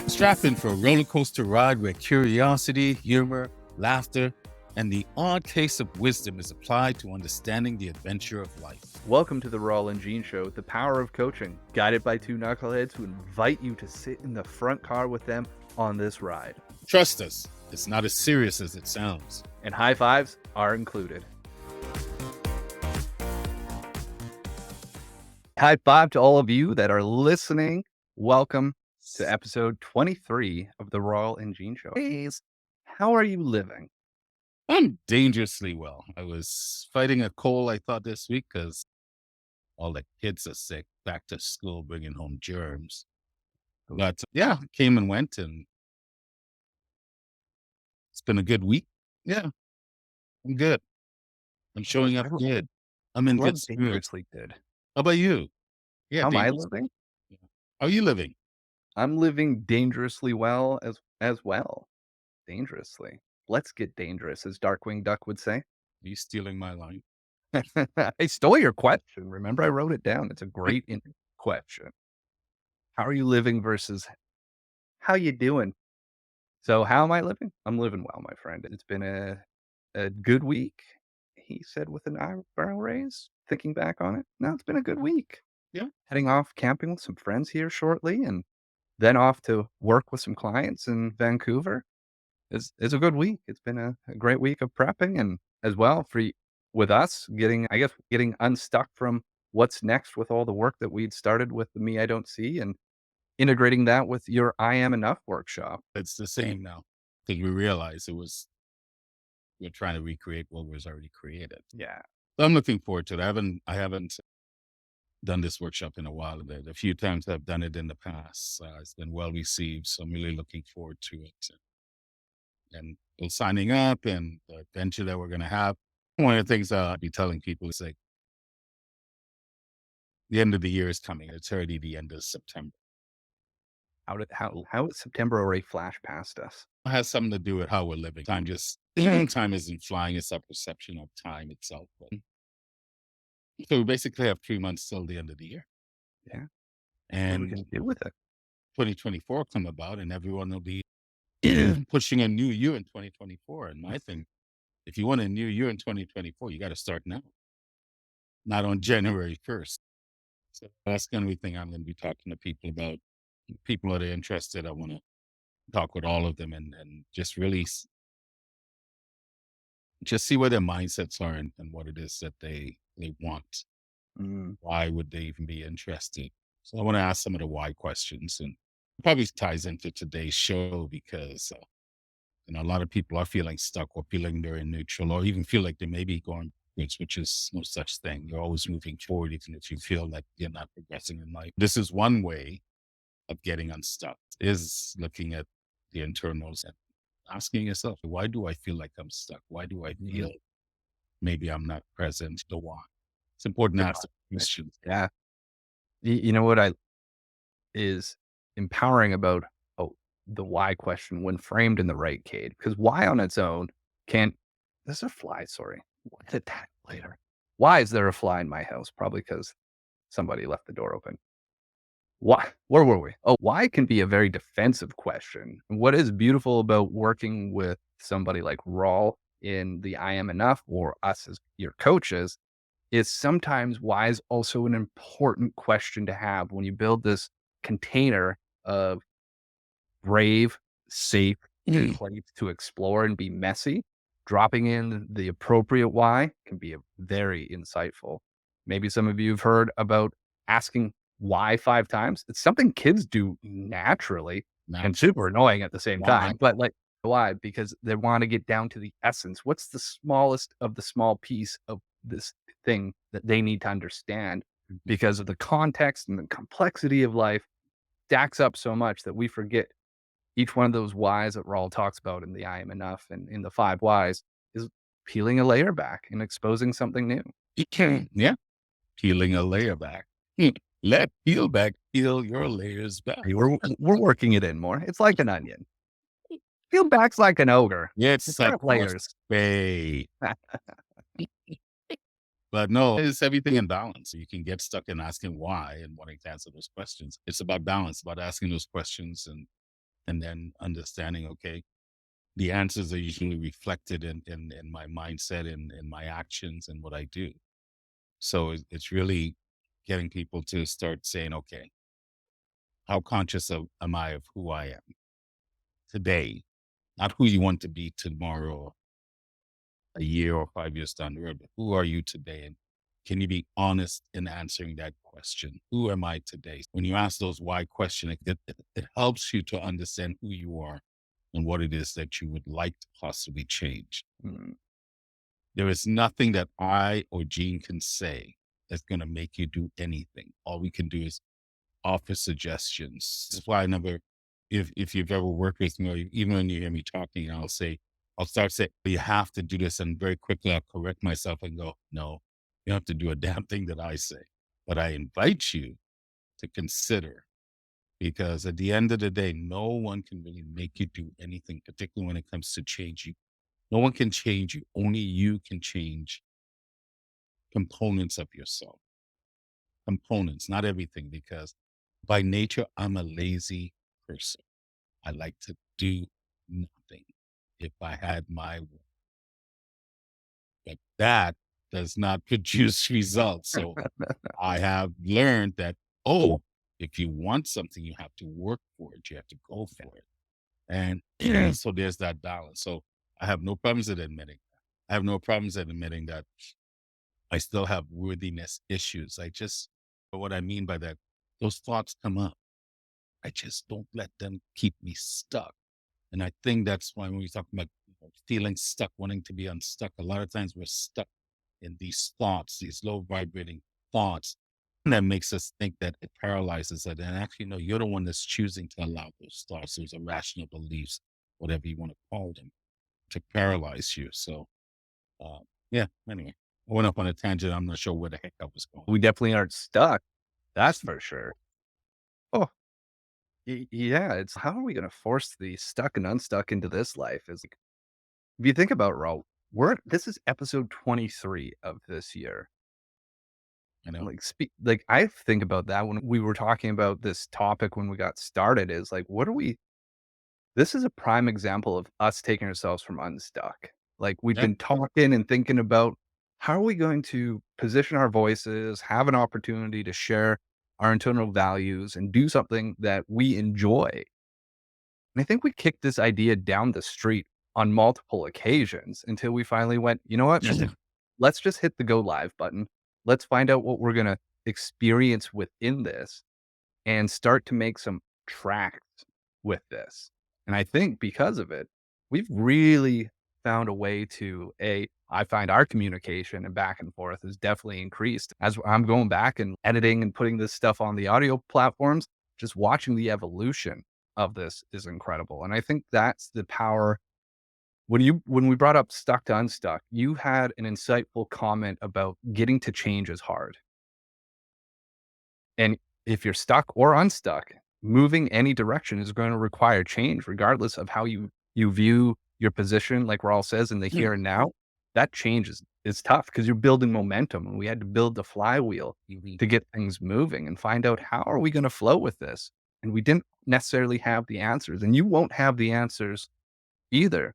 Strap in for a roller coaster ride where curiosity, humor, laughter, and the odd case of wisdom is applied to understanding the adventure of life. Welcome to the Rawle and Gene Show, the power of coaching, guided by two knuckleheads who invite you to sit in the front car with them on this ride. Trust us, it's not as serious as it sounds. And high fives are included. High five to all of you that are listening. Welcome to episode 23 of the Rawle and Gene Show. Hey, how are you living? I'm dangerously well. I was fighting a cold, I thought, this week because all the kids are sick, back to school, bringing home germs. But yeah, came and went, and it's been a good week. Yeah, I'm good. I'm showing up good. I'm in good spirits. Dangerously good. How about you? Yeah, How am I dangerous. living? Yeah. How are you living? I'm living dangerously well as well. Dangerously. Let's get dangerous, as Darkwing Duck would say. Are you stealing my line? I stole your question. Remember, I wrote it down. It's a great question. How are you living versus how you doing? So how am I living? I'm living well, my friend. It's been a good week. He said with an eyebrow raise, thinking back on it. No, it's been a good week. Yeah. Heading off camping with some friends here shortly, and then off to work with some clients in Vancouver. It's a good week. It's been a great week of prepping, and as well with us getting unstuck from what's next with all the work that we'd started with the Me I Don't See and integrating that with your I Am Enough workshop. It's the same now. I think we realized we're trying to recreate what was already created. Yeah. So I'm looking forward to it. I haven't done this workshop in a while. The few times I've done it in the past, it's been well received. So I'm really looking forward to it. And we're signing up and the adventure that we're going to have. One of the things I'll be telling people is like, the end of the year is coming. It's already the end of September. How is September already flashed past us? It has something to do with how we're living. Time isn't flying. It's our perception of time itself. So we basically have 3 months till the end of the year. Yeah. What are we And going to do with it? 2024 come about and everyone will be pushing a new year in 2024. And my thing, if you want a new year in 2024, you got to start now, not on January 1st. So that's going to be the thing I'm going to be talking to people about. People that are interested, I want to talk with all of them and just really just see where their mindsets are and what it is that they want. Why would they even be interested? So I want to ask some of the why questions, and it probably ties into today's show because a lot of people are feeling stuck or feeling they're in neutral or even feel like they may be going backwards, which is no such thing. You're always moving forward, even if you feel like you're not progressing in life. This is one way of getting unstuck, is looking at the internals and asking yourself, why do I feel like I'm stuck? Why do I feel maybe I'm not present? The why. It's important to ask the questions. Yeah. You know what is empowering about the why question when framed in the right cage? Because why on its own can't. There's a fly. Sorry, we'll hit that later. Why is there a fly in my house? Probably because somebody left the door open. Why? Where were we? Oh, why can be a very defensive question. What is beautiful about working with somebody like Rawle in the I Am Enough or us as your coaches is sometimes why is also an important question to have when you build this container of brave, safe place to explore and be messy. Dropping in the appropriate why can be very insightful. Maybe some of you have heard about asking why 5 times. It's something kids do naturally and super annoying at the same time. But like, why? Because they want to get down to the essence. What's the smallest of the small piece of this thing that they need to understand? Because of the context and the complexity of life stacks up so much that we forget each one of those whys that Rawle talks about in the I Am Enough and in the 5 whys is peeling a layer back and exposing something new. Yeah. Peeling a layer back. Let peel your layers back. We're working it in more. It's like an onion. Peel back's like an ogre. Yeah, It's got layers. But no, it's everything in balance. You can get stuck in asking why and wanting to answer those questions. It's about balance, about asking those questions and and then understanding, okay, the answers are usually reflected in my mindset and in my actions and what I do. So it's really getting people to start saying, okay, how conscious am I of who I am today, not who you want to be tomorrow, a year or 5 years down the road, but who are you today? And can you be honest in answering that question? Who am I today? When you ask those why questions, it helps you to understand who you are and what it is that you would like to possibly change. Mm, There is nothing that I or Gene can say that's going to make you do anything. All we can do is offer suggestions. That's why I never, if you've ever worked with me, or even when you hear me talking, I'll start saying, you have to do this. And very quickly, I'll correct myself and go, no, you don't have to do a damn thing that I say. But I invite you to consider, because at the end of the day, no one can really make you do anything, particularly when it comes to change you. No one can change you. Only you can change components of yourself, components, not everything, because by nature, I'm a lazy person. I like to do nothing if I had my way. But that does not produce results. So I have learned that, oh, if you want something, you have to work for it. You have to go for it. And so there's that balance. So I have no problems with admitting that. I have no problems at admitting that I still have worthiness issues. But what I mean by that, those thoughts come up. I just don't let them keep me stuck. And I think that's why when we talk about feeling stuck, wanting to be unstuck, a lot of times we're stuck in these thoughts, these low vibrating thoughts. And that makes us think that it paralyzes it. And actually, no, you're the one that's choosing to allow those thoughts, those irrational beliefs, whatever you want to call them, to paralyze you. So, uh, yeah, anyway, I went up on a tangent. I'm not sure where the heck I was going. we definitely aren't stuck. That's for sure. Oh, yeah. It's how are we going to force the stuck and unstuck into this life? Is like, if you think about Raw, this is episode 23 of this year. You know, Like I think about that when we were talking about this topic when we got started is like, what are we this is a prime example of us taking ourselves from unstuck. Like we've yeah, been talking and thinking about how are we going to position our voices, have an opportunity to share our internal values and do something that we enjoy. And I think we kicked this idea down the street on multiple occasions until we finally went, you know what? Let's just hit the go live button. Let's find out what we're going to experience within this and start to make some tracks with this. And I think because of it, we've really found a way to I find our communication and back and forth has definitely increased as I'm going back and editing and putting this stuff on the audio platforms. Just watching the evolution of this is incredible. And I think that's the power. When we brought up stuck to unstuck, you had an insightful comment about getting to change is hard. And if you're stuck or unstuck, moving any direction is going to require change, regardless of how you view your position. Like Rawle says, in the here and now, that change is tough because you're building momentum, and we had to build the flywheel mhm. to get things moving and find out how are we going to flow with this. And we didn't necessarily have the answers, and you won't have the answers either.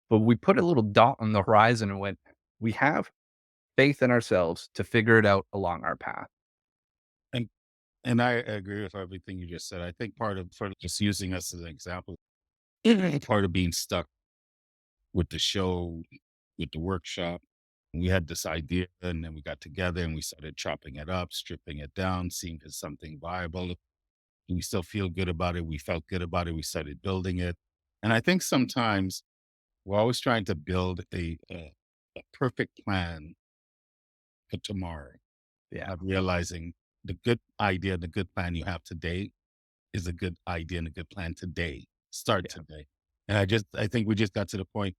But we put a little dot on the horizon and went, we have faith in ourselves to figure it out along our path. and and I agree with everything you just said. I think part of for just using us as an example, part of being stuck with the show, with the workshop. We had this idea, and then we got together and we started chopping it up, stripping it down, seeing if it's something viable. Do we still feel good about it? We felt good about it. We started building it. And I think sometimes we're always trying to build a perfect plan for tomorrow, Yeah. not realizing the good idea, the good plan you have today is a good idea and a good plan today. Start Yeah. today. And I think we just got to the point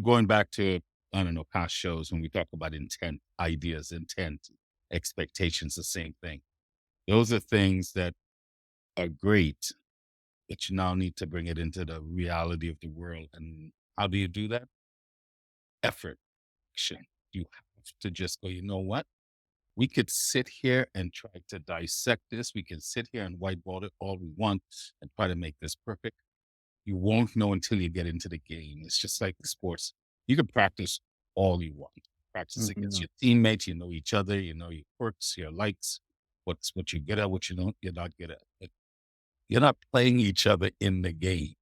going back to, I don't know, past shows when we talk about intent, ideas, intent, expectations, the same thing. Those are things that are great, but you now need to bring it into the reality of the world. And how do you do that? Effort, action. You have to just go, you know what? We could sit here and try to dissect this. We can sit here and whiteboard it all we want and try to make this perfect. You won't know until you get into the game. It's just like sports. You can practice all you want. Practice against Mhm. your teammates. You know each other. You know your quirks, your likes, what you get at, what you don't, you're not good at. But you're not playing each other in the game.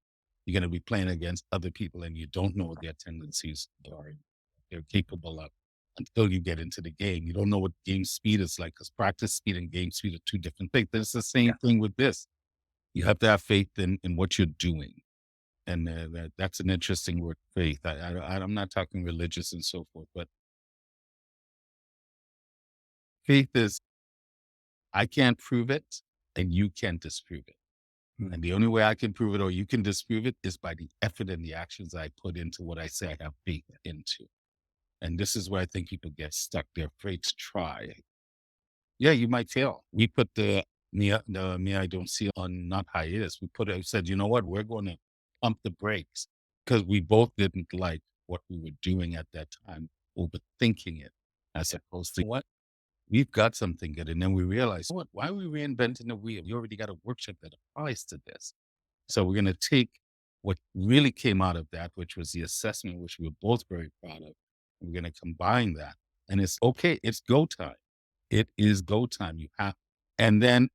You're going to be playing against other people, and you don't know what their tendencies are. They're capable of until you get into the game. You don't know what game speed is like because practice speed and game speed are two different things. It's the Yeah. same thing with this. You have to have faith in what you're doing, and that's an interesting word, faith. I'm not talking religious and so forth, but faith is I can't prove it, and you can't disprove it. Mm. And the only way I can prove it or you can disprove it is by the effort and the actions I put into what I say I have faith into. And this is where I think people get stuck. They're afraid to try. Yeah, you might fail. We put the me I don't see on not hiatus. I said, you know what? We're going to pump the brakes because we both didn't like what we were doing at that time, overthinking it, as opposed to what we've got something good. And then we realized, what? Why are we reinventing the wheel? You already got a workshop that applies to this. So we're going to take what really came out of that, which was the assessment, which we were both very proud of. And we're going to combine that. And it's okay. It's go time. It is go time. You have, and then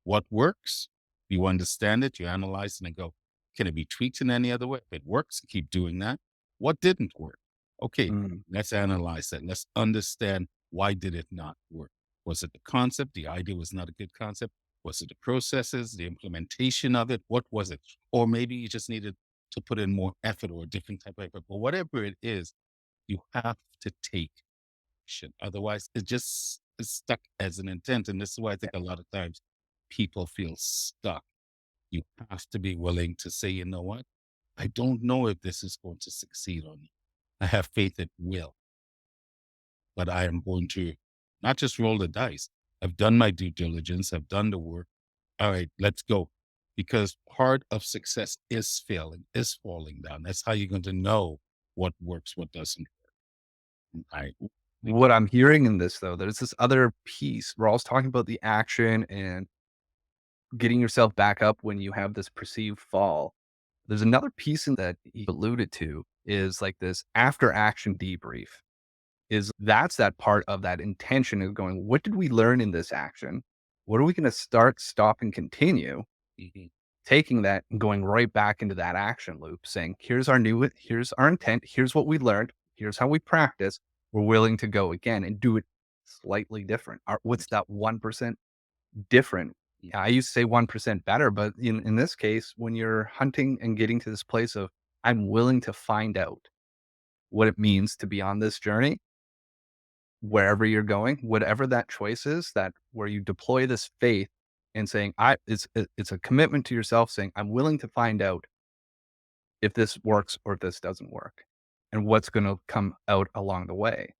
what works, you understand it, you analyze it and go, can it be tweaked in any other way? If it works, keep doing that. What didn't work? Okay, Mm. let's analyze that. Let's understand why did it not work? Was it the concept? The idea was not a good concept. Was it the processes, the implementation of it? What was it? Or maybe you just needed to put in more effort or a different type of effort. But whatever it is, you have to take action. Otherwise, it just is stuck as an intent. And this is why I think a lot of times people feel stuck. You have to be willing to say, you know what? I don't know if this is going to succeed or not. I have faith it will, but I am going to not just roll the dice. I've done my due diligence. I've done the work. All right, let's go. Because part of success is failing, is falling down. That's how you're going to know what works, what doesn't. I think, What I'm hearing in this, though, there's this other piece. We're always talking about the action and getting yourself back up when you have this perceived fall. There's another piece in that you alluded to is like this after action debrief. That's that part of that intention of going, what did we learn in this action? What are we going to start, stop, and continue? mhm, Taking that and going right back into that action loop, saying, here's our intent, here's what we learned, here's how we practice. We're willing to go again and do it slightly different. What's that 1% different? mhm, I used to say 1% better, but in this case, when you're hunting and getting to this place of, I'm willing to find out what it means to be on this journey, wherever you're going, whatever that choice is, that where you deploy this faith and saying, it's a commitment to yourself saying, I'm willing to find out if this works or if this doesn't work and what's going to come out along the way.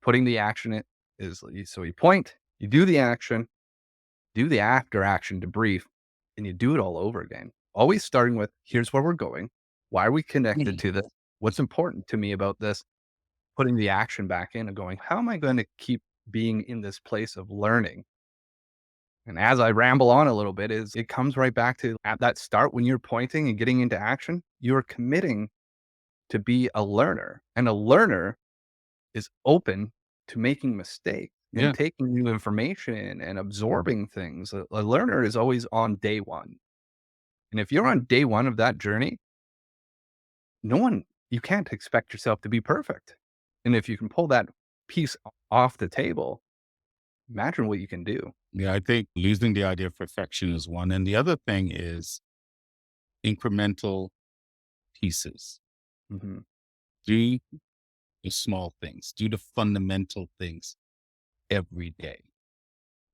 Putting the action in so you point, you do the action, do the after action debrief, and you do it all over again. Always starting with, here's where we're going. Why are we connected mhm. to this? What's important to me about this? Putting the action back in and going, how am I going to keep being in this place of learning? And as I ramble on a little bit, is it comes right back to at that start when you're pointing and getting into action, you're committing to be a learner. And a learner is open to making mistakes and Yeah, taking new information and absorbing things. A learner is always on day one. And if you're on day one of that journey, you can't expect yourself to be perfect. And if you can pull that piece off the table, imagine what you can do. yeah. I think losing the idea of perfection is one, and the other thing is incremental pieces. Mhm. Do the small things. Do the fundamental things every day.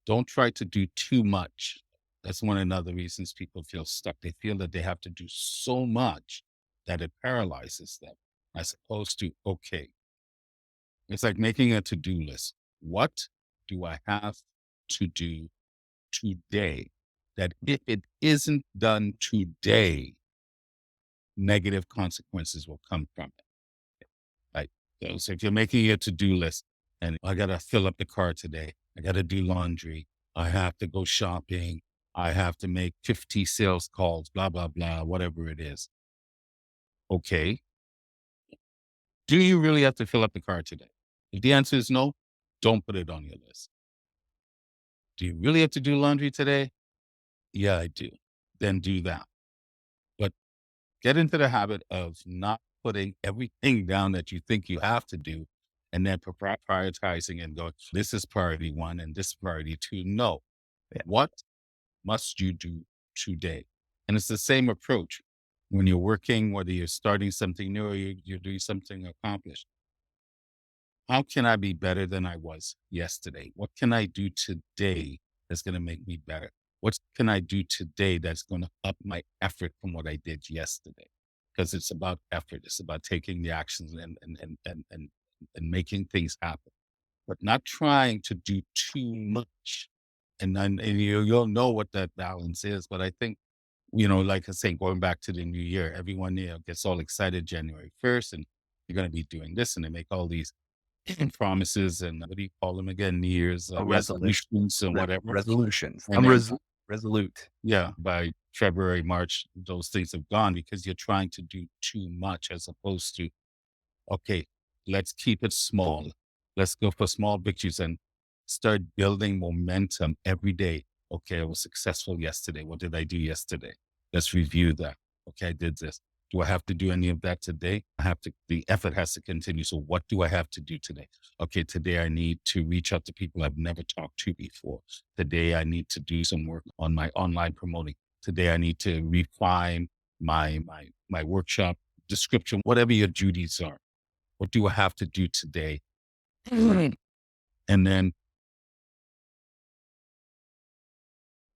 Don't try to do too much. That's one of the reasons people feel stuck. They feel that they have to do so much that it paralyzes them, as opposed to, okay, it's like making a to do list. What do I have to do today? That if it isn't done today, negative consequences will come from it. Right. So if you're making a to do list and I got to fill up the car today. I got to do laundry. I have to go shopping. I have to make 50 sales calls, blah, blah, blah, whatever it is. Okay. Do you really have to fill up the car today? If the answer is no, don't put it on your list. Do you really have to do laundry today? Yeah, I do. Then do that. But get into the habit of not putting everything down that you think you have to do and then prioritizing and go, this is priority one and this is priority two. No. Yeah. What must you do today? And it's the same approach when you're working, whether you're starting something new or you're doing something accomplished. How can I be better than I was yesterday? What can I do today that's going to make me better? What can I do today that's going to up my effort from what I did yesterday? Because it's about effort. It's about taking the actions and making things happen, but not trying to do too much. And then you'll know what that balance is. But I think, like I say, going back to the new year, everyone gets all excited January 1st, and you're going to be doing this, and they make all these promises and what do you call them again? New Year's A resolution. resolutions and whatever. Resolutions. And I'm then, resolute. yeah, by February, March, those things have gone because you're trying to do too much as opposed to, okay, let's keep it small. Let's go for small victories and start building momentum every day. Okay, I was successful yesterday. What did I do yesterday? Let's review that. Okay, I did this. Do I have to do any of that today? The effort has to continue. So what do I have to do today? Okay, today I need to reach out to people I've never talked to before. Today I need to do some work on my online promoting. Today I need to refine my workshop description, whatever your duties are. What do I have to do today? And then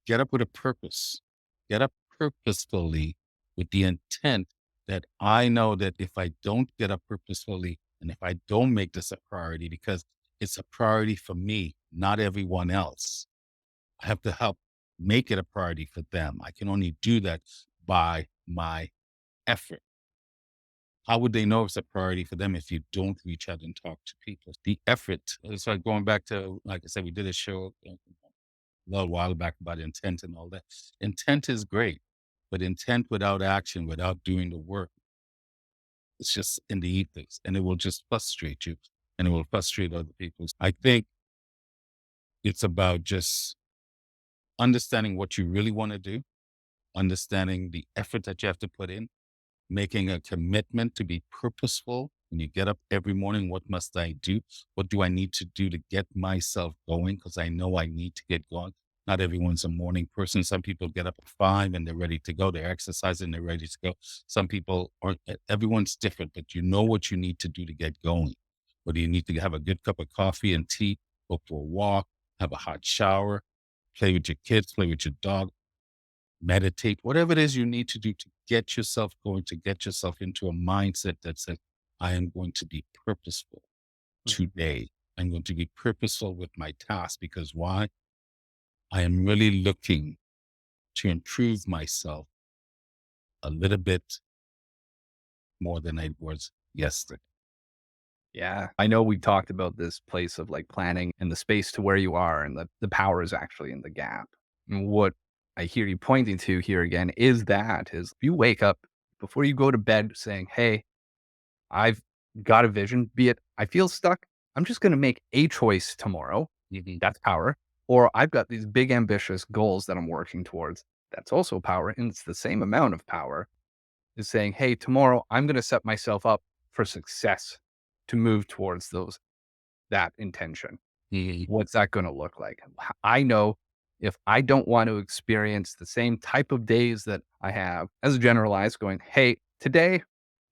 get up with a purpose. Get up purposefully with the intent that I know that if I don't get up purposefully and if I don't make this a priority, because it's a priority for me, not everyone else, I have to help make it a priority for them. I can only do that by my effort. How would they know it's a priority for them if you don't reach out and talk to people? The effort. It's like going back to, like I said, we did a show a little while back about intent and all that. Intent is great, but intent without action, without doing the work, it's just in the ethers and it will just frustrate you and it will frustrate other people. I think it's about just understanding what you really want to do, understanding the effort that you have to put in, making a commitment to be purposeful. When you get up every morning, what must I do? What do I need to do to get myself going? Because I know I need to get going. Not everyone's a morning person. Some people get up at 5 and they're ready to go. They're exercising, they're ready to go. Some people aren't, everyone's different, but you know what you need to do to get going. Whether you need to have a good cup of coffee and tea, go for a walk, have a hot shower, play with your kids, play with your dog, meditate, whatever it is you need to do to get yourself going, to get yourself into a mindset that says, I am going to be purposeful today. I'm going to be purposeful with my task because why? I am really looking to improve myself a little bit more than I was yesterday. Yeah. I know we talked about this place of like planning and the space to where you are and the power is actually in the gap. And what I hear you pointing to here again is if you wake up before you go to bed saying, hey, I've got a vision, be it I feel stuck, I'm just going to make a choice tomorrow. That's power. Or I've got these big ambitious goals that I'm working towards. That's also power. And it's the same amount of power is saying, hey, tomorrow I'm going to set myself up for success to move towards that intention. What's that going to look like? I know if I don't want to experience the same type of days that I have as a generalized going, hey, today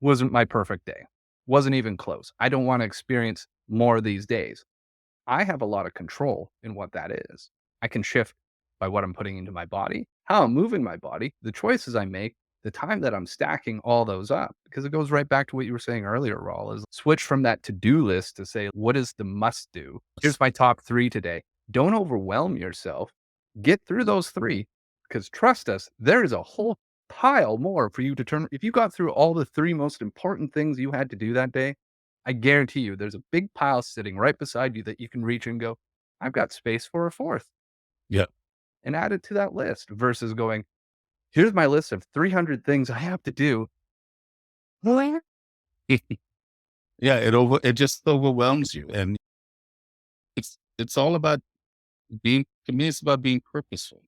wasn't my perfect day. Wasn't even close. I don't want to experience more of these days. I have a lot of control in what that is. I can shift by what I'm putting into my body, how I'm moving my body, the choices I make, the time that I'm stacking all those up. Because it goes right back to what you were saying earlier, Rawl, is switch from that to-do list to say, what is the must do? Here's my top 3 today. Don't overwhelm yourself. Get through those 3 because trust us, there is a whole pile more for you to turn. If you got through all the 3 most important things you had to do that day, I guarantee you there's a big pile sitting right beside you that you can reach and go, I've got space for a fourth, Yeah. and add it to that list versus going, here's my list of 300 things I have to do. Well, Yeah. It just overwhelms you. And it's all about to me, it's about being purposeful.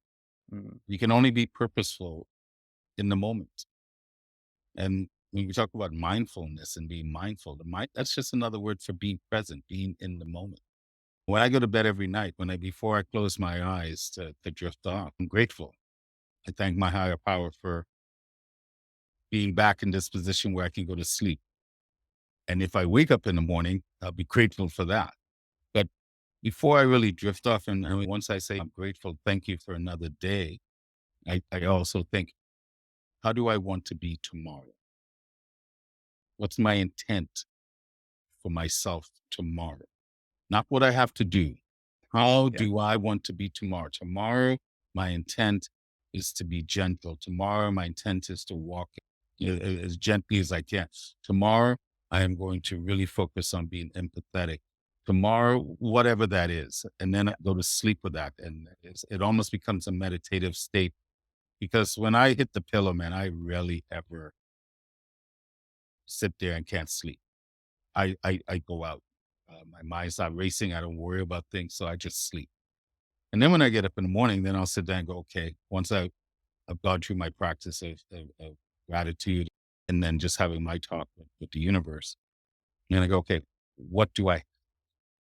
mm, You can only be purposeful in the moment. And when we talk about mindfulness and being mindful, that's just another word for being present, being in the moment. When I go to bed every night, before I close my eyes to drift off, I'm grateful. I thank my higher power for being back in this position where I can go to sleep. And if I wake up in the morning, I'll be grateful for that. But before I really drift off, and once I say I'm grateful, thank you for another day, I also think, how do I want to be tomorrow? What's my intent for myself tomorrow? Not what I have to do. How yeah, do I want to be tomorrow? Tomorrow, my intent is to be gentle. Tomorrow, my intent is to walk as gently as I can. Tomorrow, I am going to really focus on being empathetic. Tomorrow, whatever that is, and then I yeah, go to sleep with that. And it almost becomes a meditative state because when I hit the pillow, man, I rarely ever sit there and can't sleep. I go out. My mind's not racing. I don't worry about things. So I just sleep. And then when I get up in the morning, then I'll sit down and go, okay, I've gone through my practice of gratitude and then just having my talk with the universe. And I go, okay, what do I have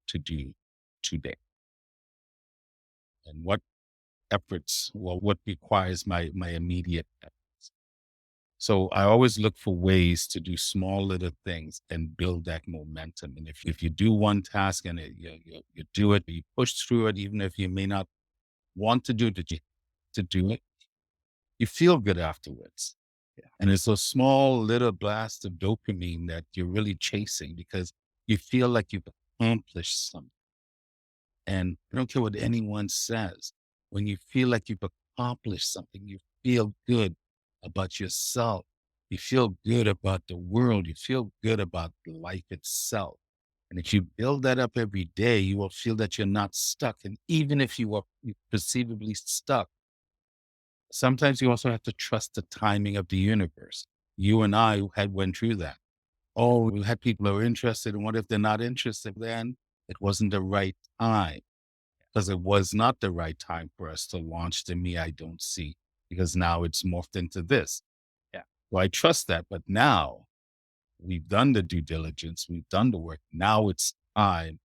to do today? And what efforts, well, what requires my immediate efforts? So I always look for ways to do small little things and build that momentum. And if you do one task and you do it, you push through it, even if you may not want to do it, to do it, you feel good afterwards. yeah, And it's a small little blast of dopamine that you're really chasing because you feel like you've accomplished something. And I don't care what anyone says. When you feel like you've accomplished something, you feel good about yourself. You feel good about the world. You feel good about life itself. And if you build that up every day, you will feel that you're not stuck. And even if you are perceivably stuck, sometimes you also have to trust the timing of the universe. You and I had went through that. Oh, we had people who are interested, and what if they're not interested? Then it wasn't the right time because it was not the right time for us to launch the Me I Don't See because now it's morphed into this. yeah. So I trust that. But now we've done the due diligence, we've done the work. Now it's time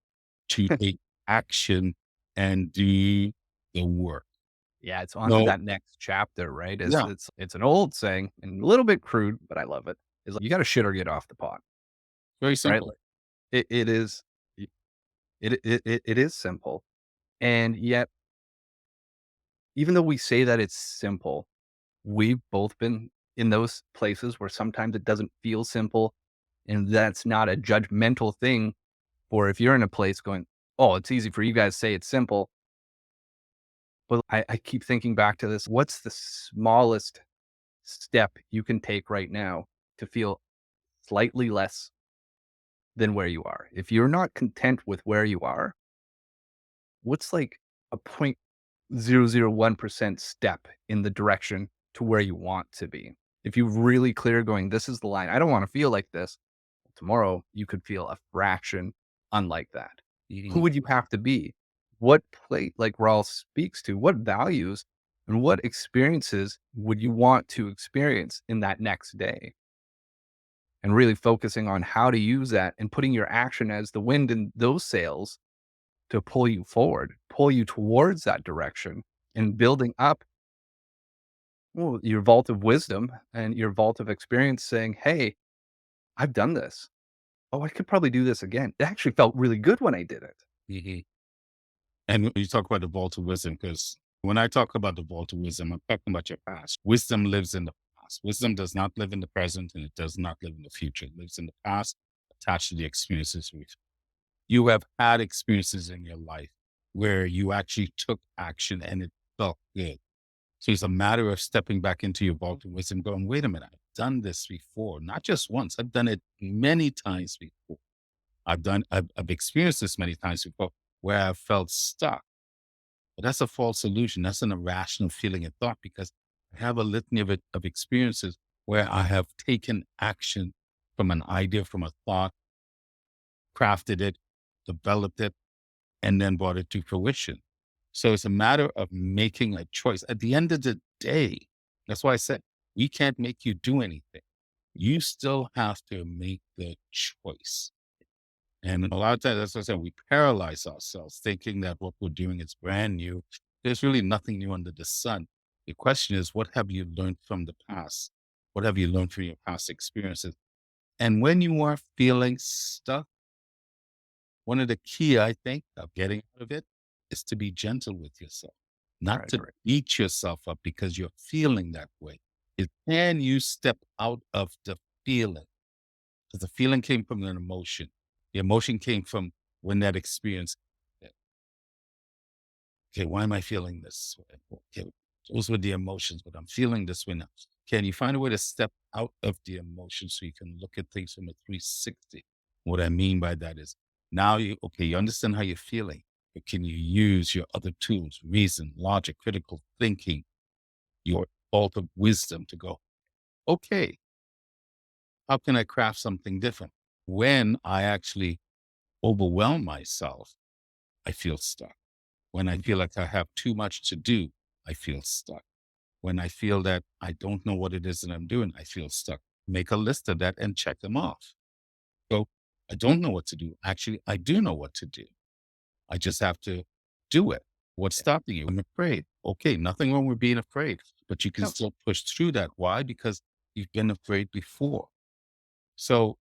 to take action and do the work. Yeah, it's on to No, that next chapter, right? yeah, It's an old saying and a little bit crude, but I love it. Is like, you got to shit or get off the pot, very right? simple. Like it is it is simple, and yet even though we say that it's simple, we've both been in those places where sometimes it doesn't feel simple, and that's not a judgmental thing. Or if you're in a place going, oh, it's easy for you guys to say it's simple, but I keep thinking back to this. What's the smallest step you can take right now to feel slightly less than where you are? If you're not content with where you are, what's like a 0.001% step in the direction to where you want to be? If you're really clear going, this is the line, I don't want to feel like this. Tomorrow, you could feel a fraction unlike that. Who Mhm. would you have to be? What plate, like Rawls speaks to, what values and what experiences would you want to experience in that next day? And really focusing on how to use that and putting your action as the wind in those sails to pull you forward, pull you towards that direction and building up your vault of wisdom and your vault of experience saying, hey, I've done this. Oh, I could probably do this again. It actually felt really good when I did it. Mhm. And when you talk about the vault of wisdom, because when I talk about the vault of wisdom, I'm talking about your past. Wisdom lives in the past. Wisdom does not live in the present and it does not live in the future. It lives in the past, attached to the experiences you have had experiences in your life where you actually took action and it felt good. So it's a matter of stepping back into your vault of wisdom, going, wait a minute, I've done this before, not just once. I've done it many times before. I've experienced this many times before where I've felt stuck. But that's a false illusion. That's an irrational feeling and thought because I have a litany of experiences where I have taken action from an idea, from a thought, crafted it, developed it, and then brought it to fruition. So it's a matter of making a choice. At the end of the day, that's why I said we can't make you do anything. You still have to make the choice. And a lot of times, that's what I said, we paralyze ourselves thinking that what we're doing is brand new. There's really nothing new under the sun. The question is, what have you learned from the past? What have you learned from your past experiences? And when you are feeling stuck, one of the key, I think, of getting out of it is to be gentle with yourself, not Right, to right. beat yourself up because you're feeling that way. Is can you step out of the feeling? Because the feeling came from an emotion. The emotion came from when that experience, okay, why am I feeling this way? Okay, those were the emotions, but I'm feeling this way now. Can you find a way to step out of the emotion so you can look at things from a 360? What I mean by that is now you understand how you're feeling, but can you use your other tools, reason, logic, critical thinking, your vault of wisdom to go, okay, how can I craft something different? When I actually overwhelm myself, I feel stuck. When I feel like I have too much to do, I feel stuck. When I feel that I don't know what it is that I'm doing, I feel stuck. Make a list of that and check them off. So I don't know what to do. Actually, I do know what to do. I just have to do it. What's Yeah. stopping you? I'm afraid. Okay, nothing wrong with being afraid, but you can No. still push through that. Why? Because you've been afraid before. So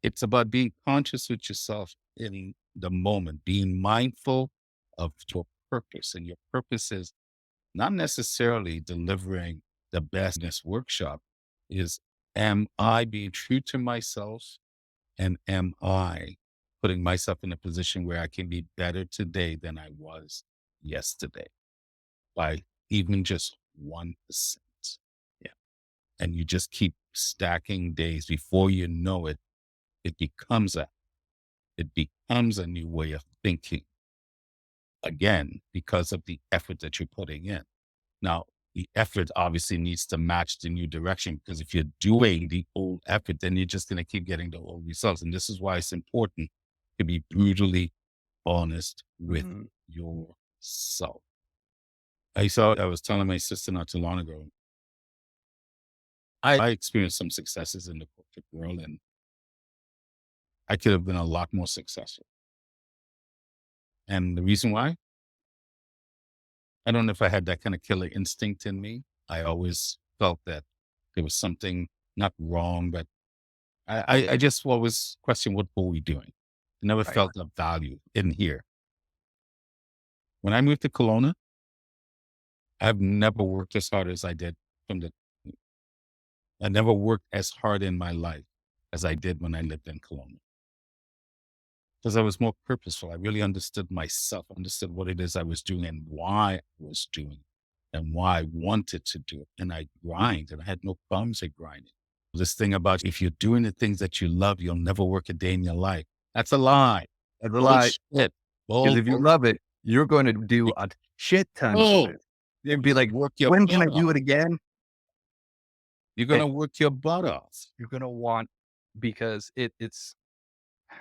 it's about being conscious with yourself in the moment, being mindful of your purpose. And your purpose is not necessarily delivering the best in this workshop, is am I being true to myself? And am I putting myself in a position where I can be better today than I was yesterday by even just 1%? Yeah. And you just keep stacking days before you know it, it becomes a new way of thinking again because of the effort that you're putting in. Now, the effort obviously needs to match the new direction because if you're doing the old effort, then you're just going to keep getting the old results. And this is why it's important to be brutally honest with Mhm. yourself. I was telling my sister not too long ago, I experienced some successes in the corporate world and I could have been a lot more successful. And the reason why, I don't know if I had that kind of killer instinct in me. I always felt that there was something not wrong, but I just always question what were we doing? I never Right. felt the value in here. When I moved to Kelowna, I've never worked as hard as I did from the I never worked as hard in my life as I did when I lived in Kelowna. Because I was more purposeful. I really understood myself, understood what it is I was doing and why I was doing and why I wanted to do it. And I grind and I had no problems at grinding. This thing about if you're doing the things that you love, you'll never work a day in your life. That's a lie. That's a lie. Bullshit. Because if you Bull. love it, you're going to do a shit tons of Oh, it. You'd you're be like, gonna work your when can I butt do off. it again? You're And gonna work your butt off. you're gonna want because it's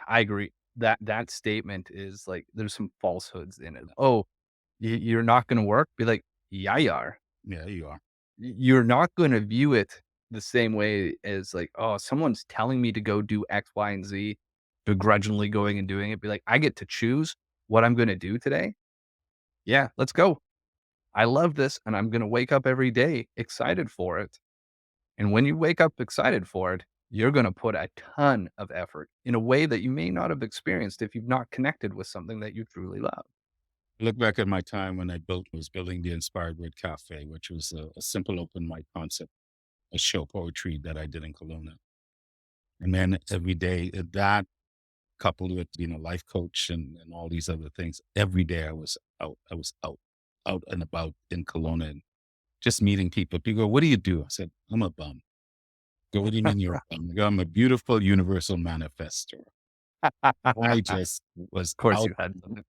I agree. That statement is like there's some falsehoods in it. Oh, you're not gonna work? Be like, yeah, you are. Yeah, you are. You're not gonna view it the same way as like, oh, someone's telling me to go do X, Y, and Z, begrudgingly going and doing it. Be like, I get to choose what I'm gonna do today. Yeah, let's go. I love this and I'm going to wake up every day excited for it. And when you wake up excited for it, you're going to put a ton of effort in a way that you may not have experienced if you've not connected with something that you truly love. Look back at my time when was building the Inspired Word Cafe, which was a simple open mic concept, a show poetry that I did in Kelowna. And then every day that coupled with being a life coach and all these other things, every day I was out and about in Kelowna and just meeting people. People go, what do you do? I said, I'm a bum. Go, what do you mean you're a bum? I go, I'm a beautiful universal manifestor. I Of just was course out you had them.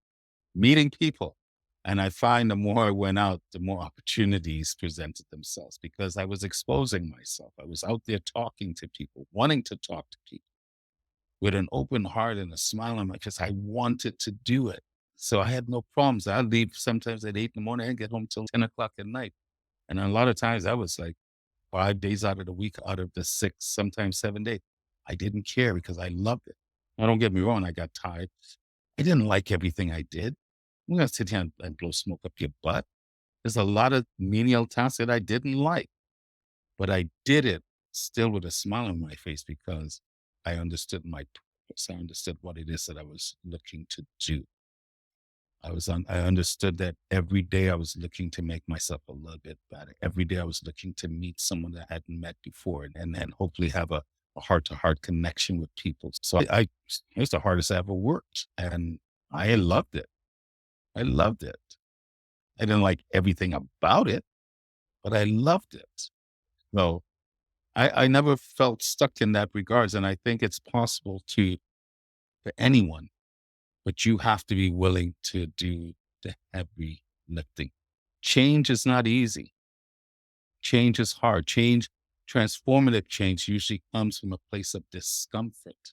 meeting people. And I find the more I went out, the more opportunities presented themselves because I was exposing myself. I was out there talking to people, wanting to talk to people with an open heart and a smile on my face. I wanted to do it. So I had no problems. I'd leave sometimes at 8 in the morning and get home till 10 o'clock at night. And a lot of times that was like 5 days out of the week, out of the 6, sometimes 7 days. I didn't care because I loved it. Now, don't get me wrong, I got tired. I didn't like everything I did. I'm going to sit here and blow smoke up your butt. There's a lot of menial tasks that I didn't like, but I did it still with a smile on my face because I understood my purpose. I understood what it is that I was looking to do. I understood that every day I was looking to make myself a little bit better. Every day I was looking to meet someone that I hadn't met before and hopefully have a heart to heart connection with people. So it was the hardest I ever worked and I loved it. I loved it. I didn't like everything about it, but I loved it. So I never felt stuck in that regards. And I think it's possible for anyone, but you have to be willing to do the heavy lifting. Change is not easy. Change is hard. Transformative change usually comes from a place of discomfort.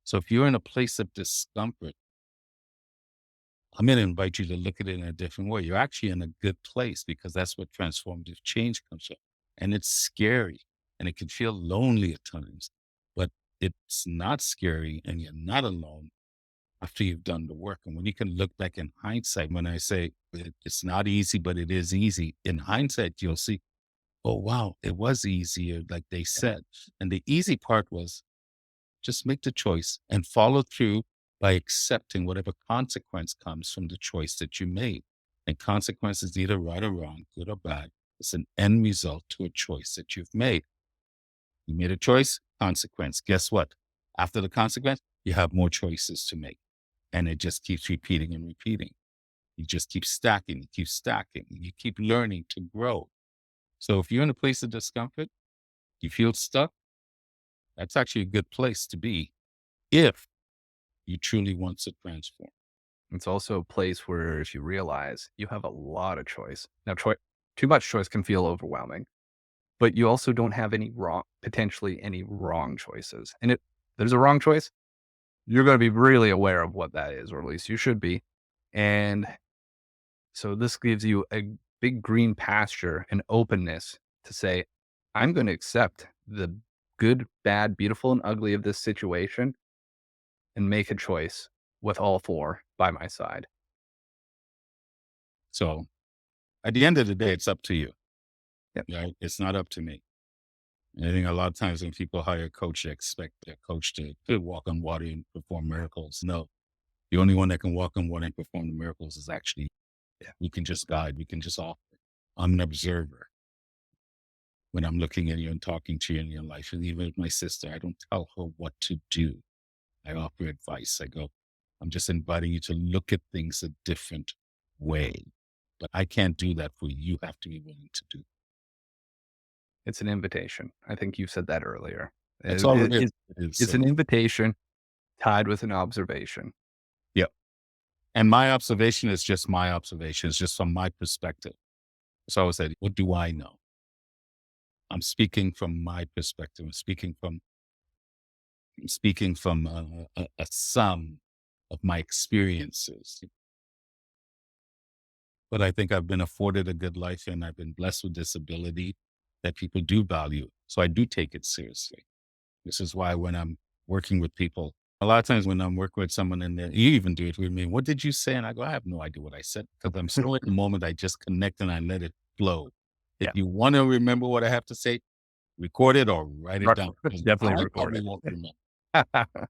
So if you're in a place of discomfort, I'm going to invite you to look at it in a different way. You're actually in a good place because that's what transformative change comes from. And it's scary and it can feel lonely at times, but it's not scary and you're not alone after you've done the work. And when you can look back in hindsight, when I say it's not easy, but it is easy, in hindsight, you'll see, oh, wow, it was easier, like they said. And the easy part was just make the choice and follow through by accepting whatever consequence comes from the choice that you made. And consequence is either right or wrong, good or bad. It's an end result to a choice that you've made. You made a choice, consequence. Guess what? After the consequence, you have more choices to make. And it just keeps repeating and repeating. You just keep stacking, you keep learning to grow. So if you're in a place of discomfort, you feel stuck, that's actually a good place to be if you truly want to transform. It's also a place where if you realize you have a lot of choice. Now, too much choice can feel overwhelming, but you also don't have any potentially any wrong choices. And if there's a wrong choice, you're going to be really aware of what that is, or at least you should be. And so this gives you a big green pasture and openness to say, I'm going to accept the good, bad, beautiful, and ugly of this situation and make a choice with all four by my side. So at the end of the day, it's up to you. Yep. Right? It's not up to me. And I think a lot of times when people hire a coach, they expect their coach to walk on water and perform miracles. No, the only one that can walk on water and perform the miracles is actually, Yeah. we can just guide, we can just offer. I'm an observer. When I'm looking at you and talking to you in your life, and even with my sister, I don't tell her what to do. I offer advice. I go, I'm just inviting you to look at things a different way. But I can't do that for you. You have to be willing to do. It's an invitation. I think you said that earlier. That's all it is. It- It is. it's So, an invitation tied with an observation. yeah. And my observation is just my observation. It's just from my perspective. So I always say, what do I know? I'm speaking from my perspective. I'm speaking from a sum of my experiences. But I think I've been afforded a good life and I've been blessed with this ability that people do value. So I do take it seriously. This is why when I'm working with people, a lot of times when I'm working with someone and you even do it with me, what did you say? And I go, I have no idea what I said because I'm so in the moment. I just connect and I let it flow. If Yeah. you want to remember what I have to say, record it or write it down. 'Cause Definitely I record probably it. won't remember.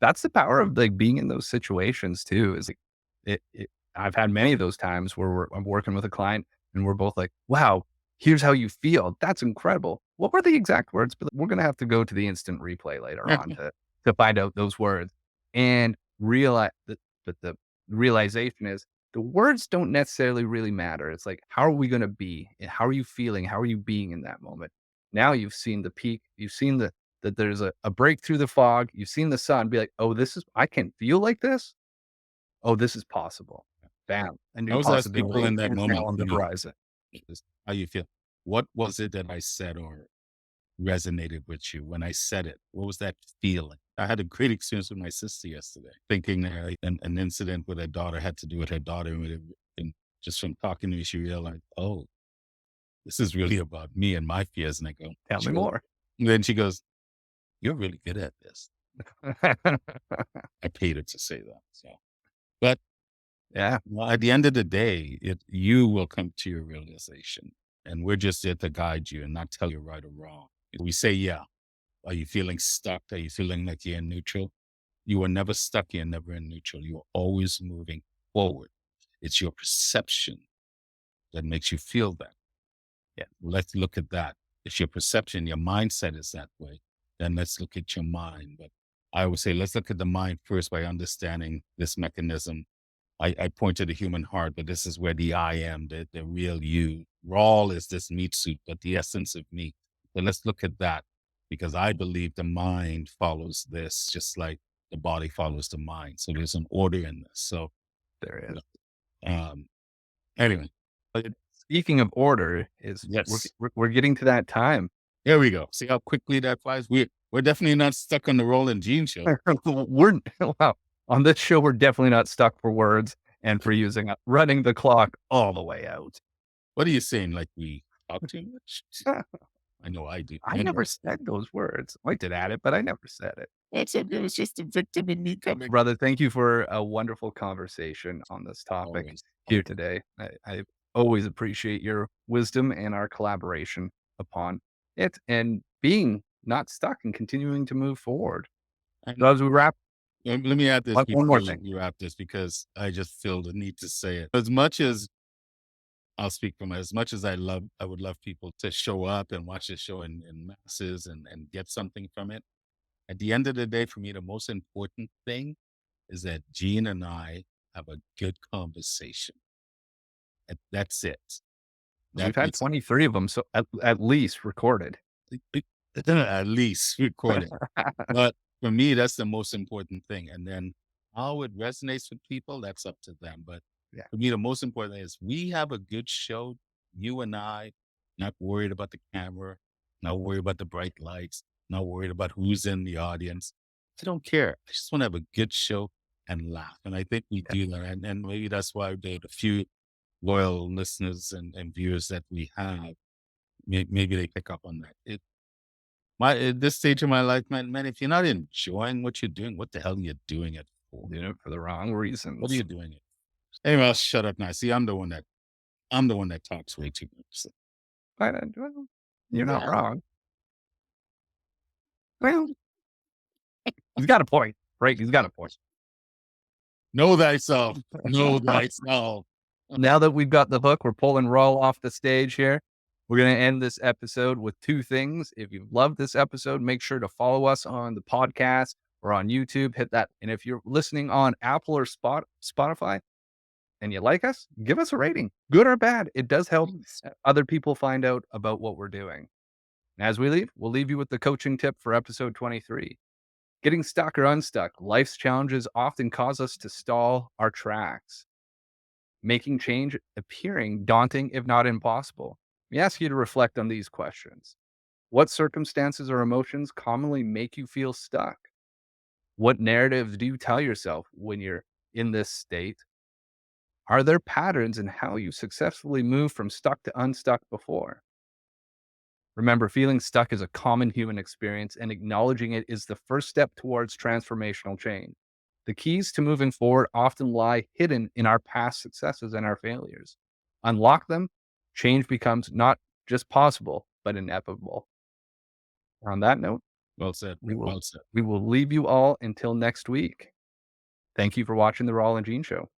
That's the power of like being in those situations too. Is like I've had many of those times where I'm working with a client and we're both like, "Wow, here's how you feel. That's incredible." What were the exact words? But we're gonna have to go to the instant replay later on to find out those words and realize that. But the realization is the words don't necessarily really matter. It's like, how are we gonna be? And how are you feeling? How are you being in that moment? Now you've seen the peak. You've seen that there's a break through the fog. You've seen the sun, be like, oh, I can feel like this. Oh, this is possible. Bam. A I new always ask people possibility in that is now moment, on the horizon. is how you feel. What was it that I said or resonated with you when I said it? What was that feeling? I had a great experience with my sister yesterday, thinking that an incident with her daughter had to do with her daughter. And just from talking to me, she realized, oh, this is really about me and my fears. And I go, Tell me more. and then she goes, you're really good at this. I paid her to say that. So, but Yeah. well, at the end of the day, you will come to your realization, and we're just there to guide you and not tell you right or wrong. We say, yeah. Are you feeling stuck? Are you feeling like you're in neutral? You are never stuck. You're never in neutral. You're always moving forward. It's your perception that makes you feel that. Yeah. Let's look at that. If your perception, your mindset is that way, then let's look at your mind. But I would say, let's look at the mind first by understanding this mechanism. I point to the human heart, but this is where the I am, the real you. Rawle is this meat suit, but the essence of me. So let's look at that, because I believe the mind follows this, just like the body follows the mind. So there's an order in this. So There is. anyway, Speaking of order, yes, we're getting to that time. here we go. See how quickly that flies. We're definitely not stuck on the Rawle and Gene Show. We're wow. On this show, we're definitely not stuck for words and for running the clock all the way out. What are you saying? Like we talk too much? I know I do. I never said those words. I did add it, but I never said it. It's okay. It was just a victim in me coming. Brother, thank you for a wonderful conversation on this topic Always. here today. I always appreciate your wisdom and our collaboration upon it and being not stuck and continuing to move forward. So as we wrap, Let me add this one more before thing. you wrap this, because I just feel the need to say it. As much as I'll speak from as much as I would love people to show up and watch the show in masses and get something from it. At the end of the day, for me, the most important thing is that Gene and I have a good conversation. And that's it. We've had 23 of them, so at least recorded. At least recorded. But for me, that's the most important thing. And then how it resonates with people, that's up to them. But Yeah. for me, the most important thing is we have a good show. You and I, not worried about the camera, not worried about the bright lights, not worried about who's in the audience. I don't care. I just want to have a good show and laugh. And I think we do that. And maybe that's why the few loyal listeners and viewers that we have, maybe they pick up on that. At this stage of my life, man, if you're not enjoying what you're doing, what the hell are you doing it for? Doing it for the wrong reasons. What are you doing it? Anyway, I'll shut up now. See, I'm the one that talks way too much. So. You're not wrong. Well, He's got a point, right? He's got a point. know thyself. Know thyself. Now that we've got the hook, we're pulling Rawle off the stage here. We're going to end this episode with two things. If you've loved this episode, make sure to follow us on the podcast or on YouTube. Hit that. And if you're listening on Apple or Spotify and you like us, give us a rating, good or bad. It does help other people find out about what we're doing. And as we leave, we'll leave you with the coaching tip for episode 23. Getting stuck or unstuck, life's challenges often cause us to stall our tracks, making change appearing daunting, if not impossible. We ask you to reflect on these questions. What circumstances or emotions commonly make you feel stuck? What narratives do you tell yourself when you're in this state? Are there patterns in how you successfully move from stuck to unstuck before? Remember, feeling stuck is a common human experience, and acknowledging it is the first step towards transformational change. The keys to moving forward often lie hidden in our past successes and our failures. Unlock them, change becomes not just possible, but inevitable. On that note, Well said. we Well said. will leave you all until next week. Thank you for watching the Rawle and Gene Show.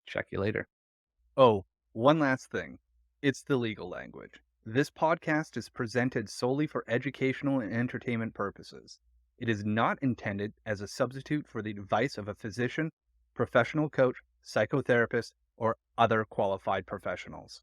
Check you later. Oh, one last thing. It's the legal language. This podcast is presented solely for educational and entertainment purposes. It is not intended as a substitute for the advice of a physician, professional coach, psychotherapist, or other qualified professionals.